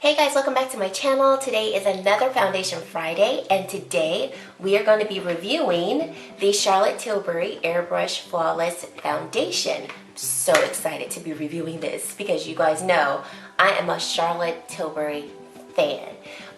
Hey guys, welcome back to my channel. Today is another Foundation Friday, and today we are going to be reviewing the Charlotte Tilbury Airbrush Flawless Foundation. I'm so excited to be reviewing this because you guys know I am a Charlotte Tilbury fan.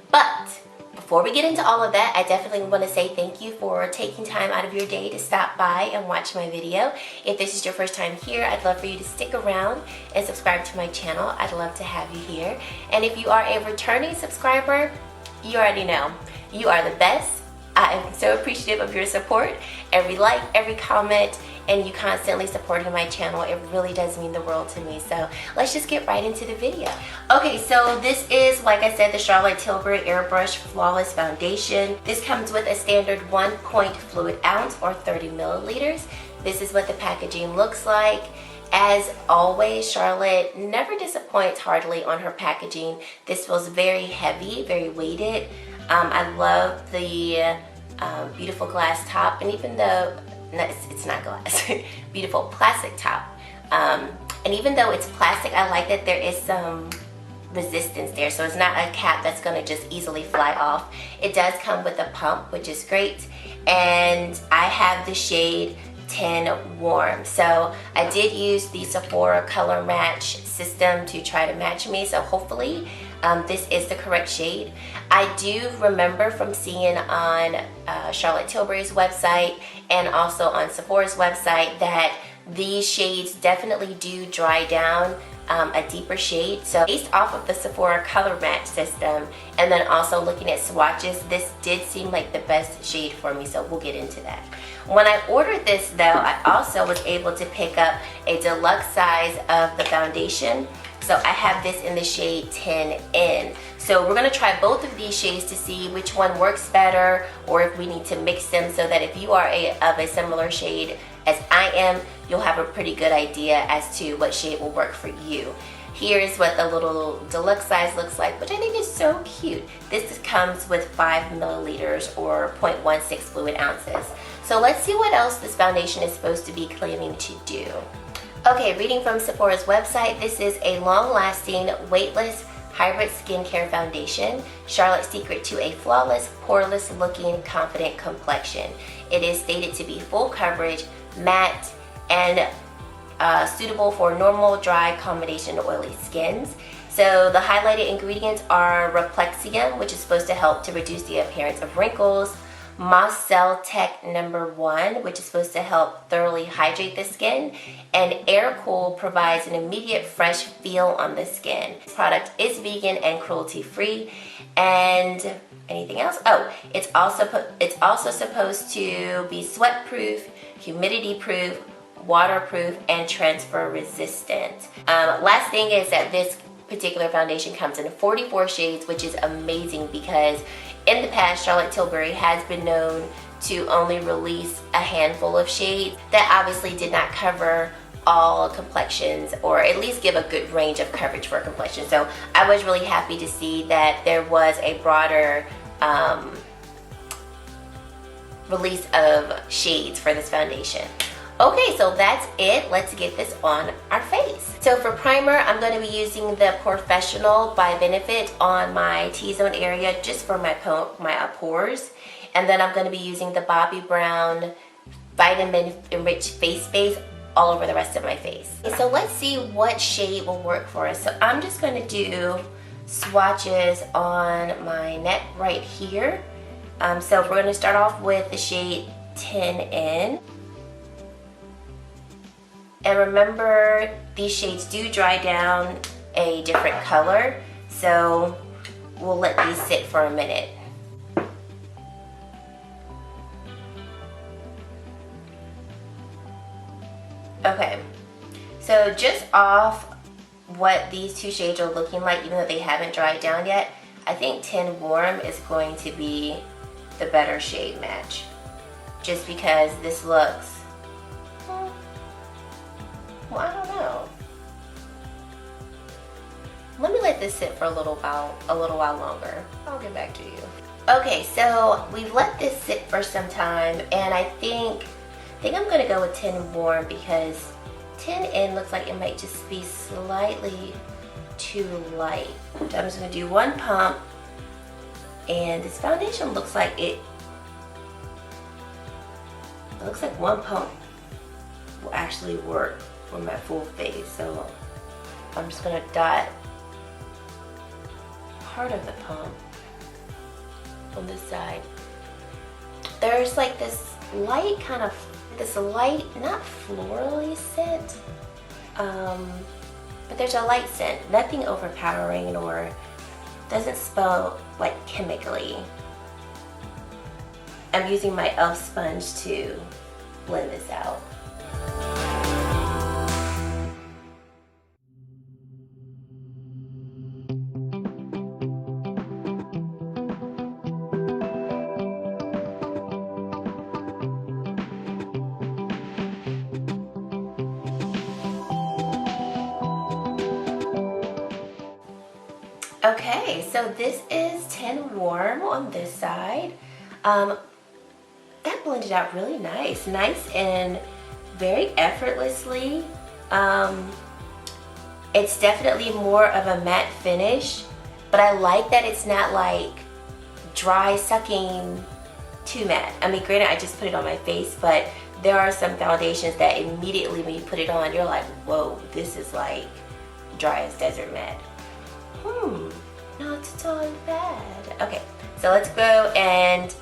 But before we get into all of that, I definitely want to say thank you for taking time out of your day to stop by and watch my video. If this is your first time here, I'd love for you to stick around and subscribe to my channel. I'd love to have you here. And if you are a returning subscriber, you already know, you are the best. I am so appreciative of your support. Every like, every comment, and you constantly supporting my channel, it really does mean the world to me. So let's just get right into the video. Okay, so this is, like I said, the Charlotte Tilbury Airbrush Flawless Foundation. This comes with a standard 1 fluid ounce or 30 milliliters. This is what the packaging looks like. As always, Charlotte never disappoints hardly on her packaging. This feels very heavy, very weighted. I love the beautiful glass top, and even though it's not glass, beautiful plastic top. And even though it's plastic, I like that there is some resistance there, so it's not a cap that's going to just easily fly off. It does come with a pump, which is great, and I have the shade 10 Warm. So I did use the Sephora color match system to try to match me, so hopefully this is the correct shade. I do remember from seeing on Charlotte Tilbury's website and also on Sephora's website that these shades definitely do dry down a deeper shade. So based off of the Sephora color match system and then also looking at swatches, this did seem like the best shade for me, so we'll get into that. When I ordered this though, I also was able to pick up a deluxe size of the foundation. So I have this in the shade 10N. So we're gonna try both of these shades to see which one works better, or if we need to mix them, so that if you are of a similar shade as I am, you'll have a pretty good idea as to what shade will work for you. Here's what the little deluxe size looks like, which I think is so cute. This comes with 5 milliliters or 0.16 fluid ounces. So let's see what else this foundation is supposed to be claiming to do. Okay, reading from Sephora's website, this is a long-lasting, weightless, hybrid skincare foundation. Charlotte's secret to a flawless, poreless-looking, confident complexion. It is stated to be full coverage, matte, and suitable for normal, dry, combination oily skins. So the highlighted ingredients are Replexia, which is supposed to help to reduce the appearance of wrinkles. Moss Cell Tech number 1, which is supposed to help thoroughly hydrate the skin, and Air Cool provides an immediate fresh feel on the skin. This product is vegan and cruelty free. And anything else? Oh, it's also supposed to be sweat proof, humidity proof, waterproof, and transfer resistant. Last thing is that this particular foundation comes in 44 shades, which is amazing because in the past, Charlotte Tilbury has been known to only release a handful of shades that obviously did not cover all complexions, or at least give a good range of coverage for a complexion. So I was really happy to see that there was a broader release of shades for this foundation. Okay, so that's it. Let's get this on our face. So for primer, I'm going to be using the Porefessional by Benefit on my T-zone area, just for my pores. And then I'm going to be using the Bobbi Brown Vitamin Enriched Face Base all over the rest of my face. So let's see what shade will work for us. So I'm just going to do swatches on my neck right here. So we're going to start off with the shade 10N. And remember, these shades do dry down a different color, so we'll let these sit for a minute. Okay, so just off what these two shades are looking like, even though they haven't dried down yet, I think 10 Warm is going to be the better shade match. Just because this looks, well, I don't know. Let me let this sit for a little while longer. I'll get back to you. Okay, so we've let this sit for some time, and I think I'm gonna go with 10 Warm because 10N looks like it might just be slightly too light. So I'm just gonna do one pump, and this foundation looks like it looks like one pump will actually work for my full face. So I'm just gonna dot part of the pump on this side. There's like this light not florally scent, but there's a light scent, nothing overpowering or doesn't smell like chemically. I'm using my e.l.f. sponge to blend this out. Okay, so this is 10 Warm on this side. That blended out really nice and very effortlessly. It's definitely more of a matte finish, but I like that it's not like dry sucking too matte. I mean, granted, I just put it on my face, but there are some foundations that immediately when you put it on, you're like, whoa, this is like dry as desert matte. Not at all bad. Okay, so let's go and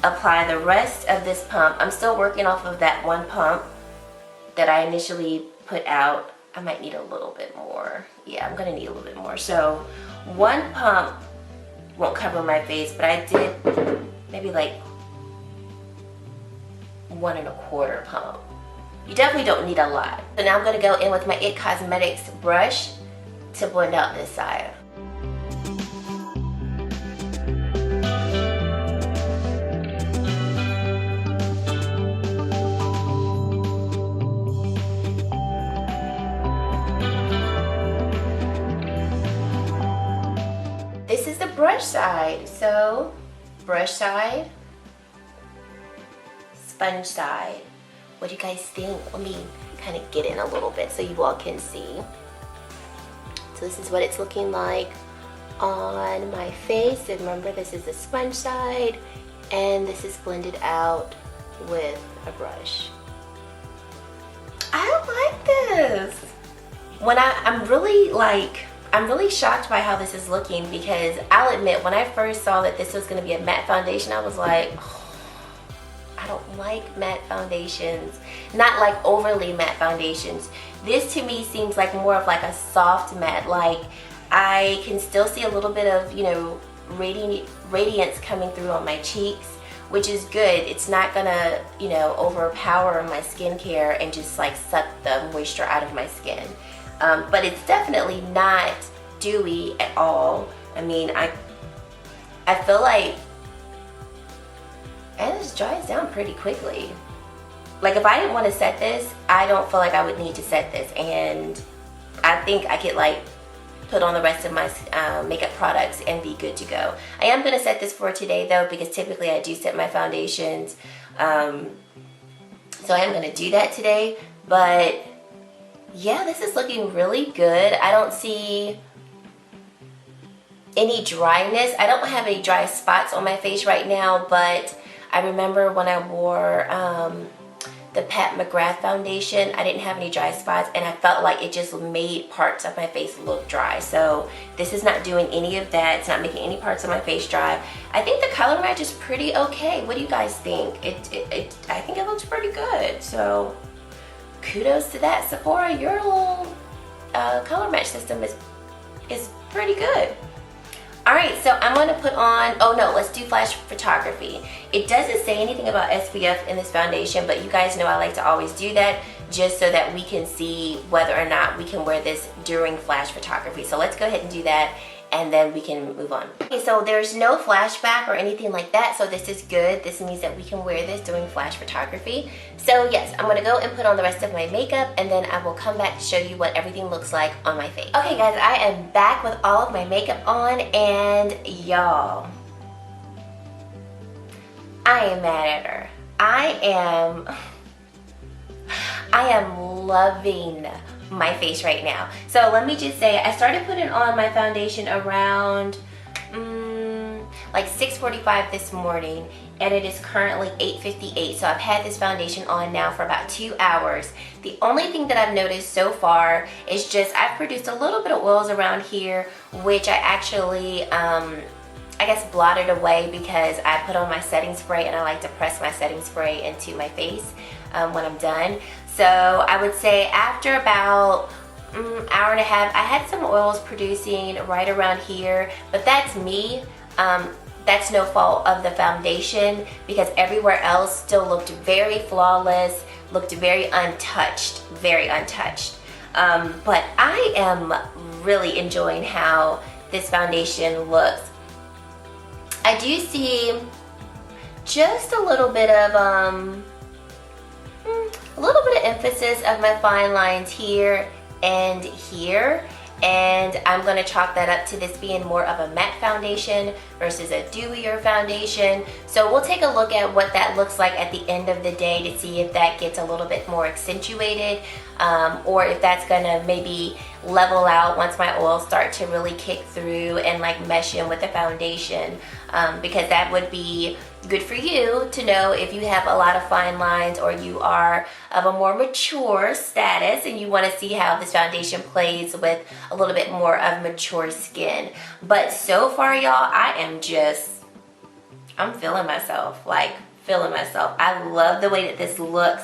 apply the rest of this pump. I'm still working off of that one pump that I initially put out. I might need a little bit more. Yeah, I'm gonna need a little bit more. So one pump won't cover my face, but I did maybe like 1 1/4 pump. You definitely don't need a lot. So now I'm gonna go in with my IT Cosmetics brush to blend out this side. This is the brush side. So brush side, sponge side. What do you guys think? Let me kind of get in a little bit so you all can see. So this is what it's looking like on my face. And remember, this is the sponge side, and this is blended out with a brush. I like this. When I'm really shocked by how this is looking, because I'll admit, when I first saw that this was going to be a matte foundation, I was like, oh, I don't like matte foundations, not like overly matte foundations. This to me seems like more of like a soft matte. Like I can still see a little bit of, you know, radiance coming through on my cheeks, which is good. It's not gonna, you know, overpower my skincare and just like suck the moisture out of my skin. But it's definitely not dewy at all. I mean, I feel like, and it just dries down pretty quickly. Like if I didn't want to set this, I don't feel like I would need to set this, and I think I could like put on the rest of my makeup products and be good to go. I am going to set this for today though, because typically I do set my foundations, so I am going to do that today. But yeah, this is looking really good. I don't see any dryness. I don't have any dry spots on my face right now, but I remember when I wore the Pat McGrath foundation, I didn't have any dry spots, and I felt like it just made parts of my face look dry. So this is not doing any of that. It's not making any parts of my face dry. I think the color match is pretty okay. What do you guys think? I think it looks pretty good. So kudos to that, Sephora. Your little color match system is pretty good. Alright, so I'm going to put on, oh no, let's do flash photography. It doesn't say anything about SPF in this foundation, but you guys know I like to always do that just so that we can see whether or not we can wear this during flash photography. So let's go ahead and do that, and then we can move on. Okay, so there's no flashback or anything like that, so this is good. This means that we can wear this during flash photography. So yes, I'm gonna go and put on the rest of my makeup, and then I will come back to show you what everything looks like on my face. Okay guys, I am back with all of my makeup on, and y'all, I am mad at her. I am loving my face right now. So let me just say, I started putting on my foundation around like 6:45 this morning, and it is currently 8:58. So I've had this foundation on now for about 2 hours. The only thing that I've noticed so far is just I've produced a little bit of oils around here, which I actually I guess blotted away because I put on my setting spray, and I like to press my setting spray into my face when I'm done. So I would say after about hour and a half, I had some oils producing right around here, but that's me. That's no fault of the foundation because everywhere else still looked very flawless, looked very untouched, very untouched. But I am really enjoying how this foundation looks. I do see just a little bit of emphasis of my fine lines here and here, and I'm going to chalk that up to this being more of a matte foundation versus a dewier foundation. So we'll take a look at what that looks like at the end of the day to see if that gets a little bit more accentuated, or if that's going to maybe level out once my oils start to really kick through and like mesh in with the foundation, because that would be good for you to know if you have a lot of fine lines or you are of a more mature status and you want to see how this foundation plays with a little bit more of mature skin. But so far, y'all, I'm feeling myself, like feeling myself. I love the way that this looks.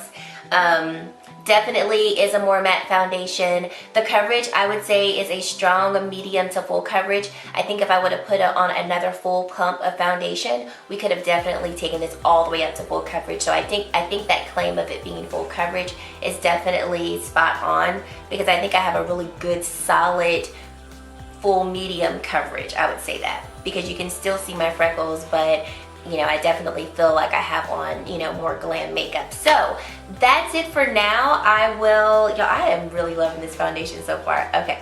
Definitely is a more matte foundation. The coverage, I would say, is a strong medium to full coverage. I think if I would have put it on another full pump of foundation, we could have definitely taken this all the way up to full coverage. So I think that claim of it being full coverage is definitely spot on, because I think I have a really good solid full medium coverage. I would say that because you can still see my freckles, but you know, I definitely feel like I have on, you know, more glam makeup. So that's it for now. I am really loving this foundation so far. Okay.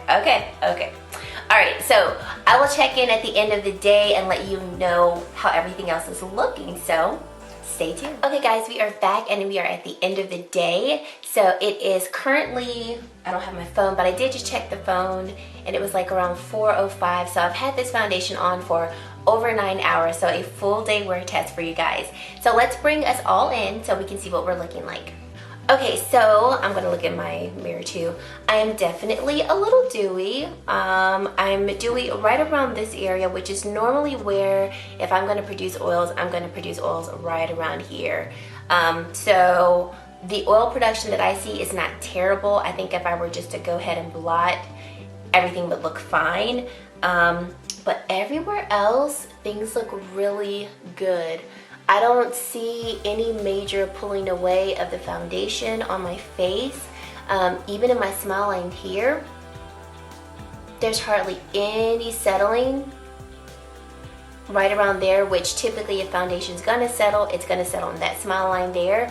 All right, so I will check in at the end of the day and let you know how everything else is looking. So stay tuned. Okay guys, we are back and we are at the end of the day. So it is currently, I don't have my phone, but I did just check the phone and it was like around 4:05. So I've had this foundation on for over 9 hours, so a full day wear test for you guys. So let's bring us all in so we can see what we're looking like. Okay, so I'm gonna look in my mirror too. I am definitely a little dewy. I'm dewy right around this area, which is normally where, if I'm gonna produce oils, I'm gonna produce oils right around here. So the oil production that I see is not terrible. I think if I were just to go ahead and blot, everything would look fine. But everywhere else, things look really good. I don't see any major pulling away of the foundation on my face. Even in my smile line here, there's hardly any settling right around there, which typically if foundation's gonna settle, it's gonna settle in that smile line there.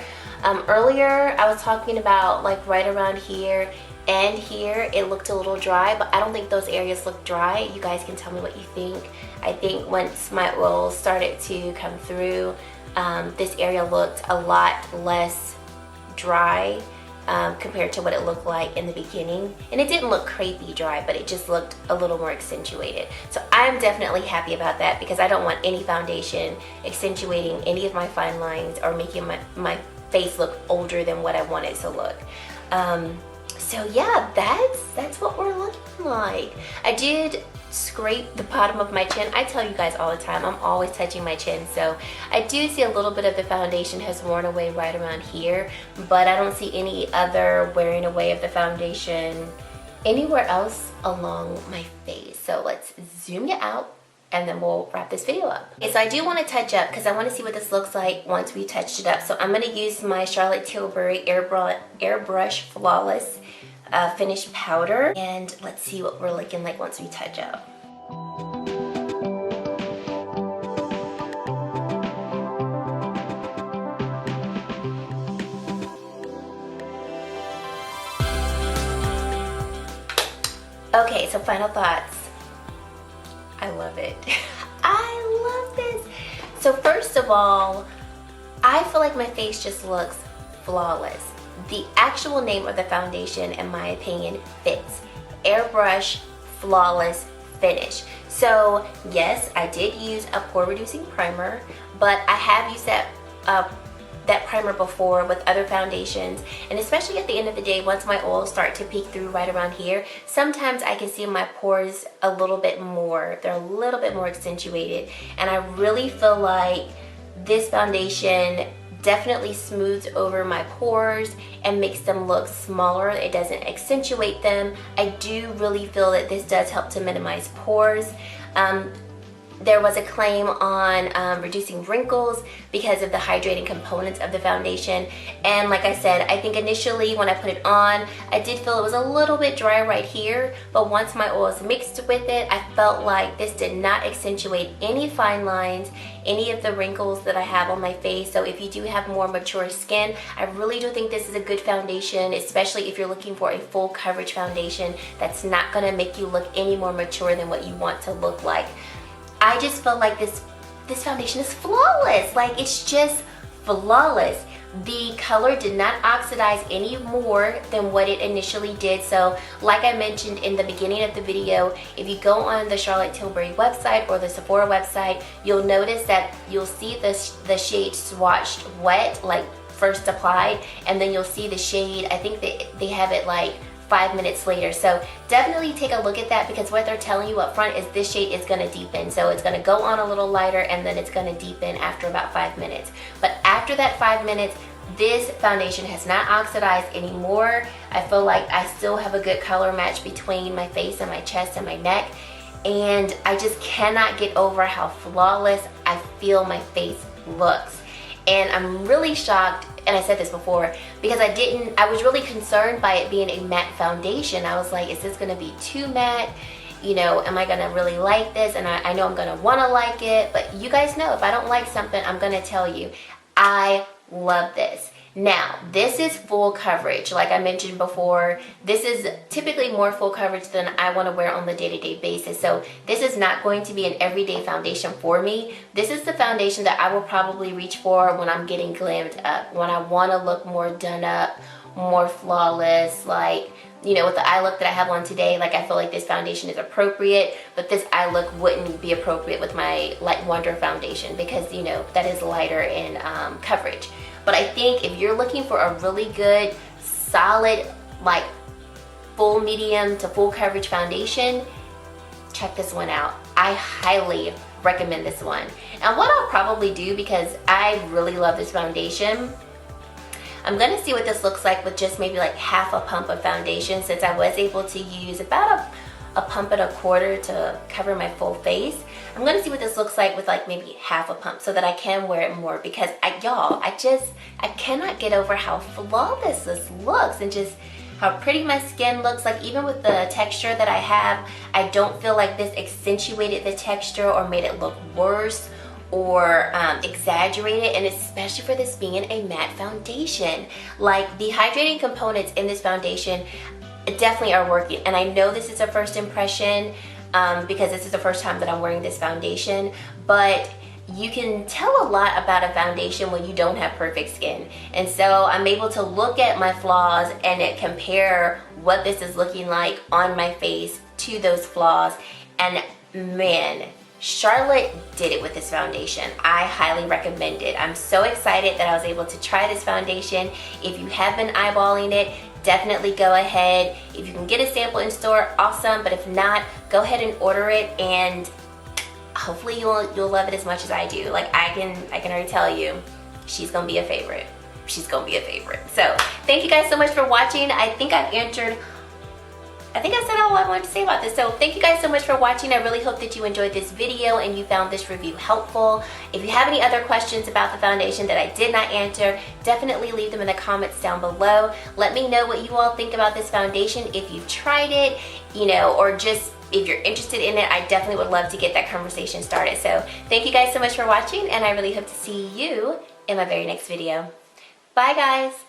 Earlier, I was talking about like right around here and here, it looked a little dry, but I don't think those areas look dry. You guys can tell me what you think. I think once my oils started to come through, this area looked a lot less dry compared to what it looked like in the beginning. And it didn't look crepey dry, but it just looked a little more accentuated. So I'm definitely happy about that because I don't want any foundation accentuating any of my fine lines or making my face look older than what I want it to look. So yeah, that's what we're looking like. I did scrape the bottom of my chin. I tell you guys all the time, I'm always touching my chin. So I do see a little bit of the foundation has worn away right around here, but I don't see any other wearing away of the foundation anywhere else along my face. So let's zoom you out and then we'll wrap this video up. Okay, so I do want to touch up because I want to see what this looks like once we touched it up. So I'm going to use my Charlotte Tilbury Airbrush Flawless Finish Powder, and let's see what we're looking like once we touch up. Okay, so final thoughts. I love it. I love this. So first of all, I feel like my face just looks flawless. the actual name of the foundation, in my opinion, fits. Airbrush Flawless Finish. So yes, I did use a pore reducing primer, but I have used that primer before with other foundations, and especially at the end of the day, once my oils start to peek through right around here, sometimes I can see my pores a little bit more. They're a little bit more accentuated, and I really feel like this foundation definitely smooths over my pores and makes them look smaller. It doesn't accentuate them. I do really feel that this does help to minimize pores. There was a claim on reducing wrinkles because of the hydrating components of the foundation, and like I said, I think initially when I put it on, I did feel it was a little bit dry right here, but once my oils mixed with it, I felt like this did not accentuate any fine lines, any of the wrinkles that I have on my face. So if you do have more mature skin, I really do think this is a good foundation, especially if you're looking for a full coverage foundation that's not gonna make you look any more mature than what you want to look like. I just felt like this foundation is flawless. Like, it's just flawless. The color did not oxidize any more than what it initially did. So like I mentioned in the beginning of the video, if you go on the Charlotte Tilbury website or the Sephora website, you'll notice that you'll see the shade swatched wet, like first applied, and then you'll see the shade, I think they have it like 5 minutes later. So definitely take a look at that, because what they're telling you up front is this shade is going to deepen. So it's going to go on a little lighter and then it's going to deepen after about 5 minutes. But after that 5 minutes, this foundation has not oxidized anymore. I feel like I still have a good color match between my face and my chest and my neck. And I just cannot get over how flawless I feel my face looks. And I'm really shocked, and I said this before, because I was really concerned by it being a matte foundation. I was like, is this gonna be too matte? You know, am I gonna really like this? And I know I'm gonna wanna like it, but you guys know if I don't like something, I'm gonna tell you. I love this. Now, this is full coverage. Like I mentioned before, this is typically more full coverage than I want to wear on the day-to-day basis. So this is not going to be an everyday foundation for me. This is the foundation that I will probably reach for when I'm getting glammed up, when I want to look more done up, more flawless, like, you know, with the eye look that I have on today, like I feel like this foundation is appropriate, but this eye look wouldn't be appropriate with my Light Wonder foundation because, you know, that is lighter in coverage. But I think if you're looking for a really good, solid, like full medium to full coverage foundation, check this one out. I highly recommend this one. And what I'll probably do, because I really love this foundation, I'm gonna see what this looks like with just maybe like half a pump of foundation, since I was able to use about a pump and a quarter to cover my full face. I'm gonna see what this looks like with like maybe half a pump so that I can wear it more, because I cannot get over how flawless this looks and just how pretty my skin looks. Like, even with the texture that I have, I don't feel like this accentuated the texture or made it look worse or exaggerated, and especially for this being a matte foundation. Like, the hydrating components in this foundation definitely are working, and I know this is a first impression because this is the first time that I'm wearing this foundation, but you can tell a lot about a foundation when you don't have perfect skin. And so I'm able to look at my flaws and compare what this is looking like on my face to those flaws, and man, Charlotte did it with this foundation. I highly recommend it. I'm so excited that I was able to try this foundation. If you have been eyeballing it, definitely go ahead. If you can get a sample in store, awesome. But if not, go ahead and order it, and hopefully you'll love it as much as I do. Like, I can already tell you, she's gonna be a favorite. She's gonna be a favorite. So thank you guys so much for watching. I think I said all I wanted to say about this. So thank you guys so much for watching. I really hope that you enjoyed this video and you found this review helpful. If you have any other questions about the foundation that I did not answer, definitely leave them in the comments down below. Let me know what you all think about this foundation, if you've tried it, you know, or just if you're interested in it. I definitely would love to get that conversation started. So thank you guys so much for watching, and I really hope to see you in my very next video. Bye guys.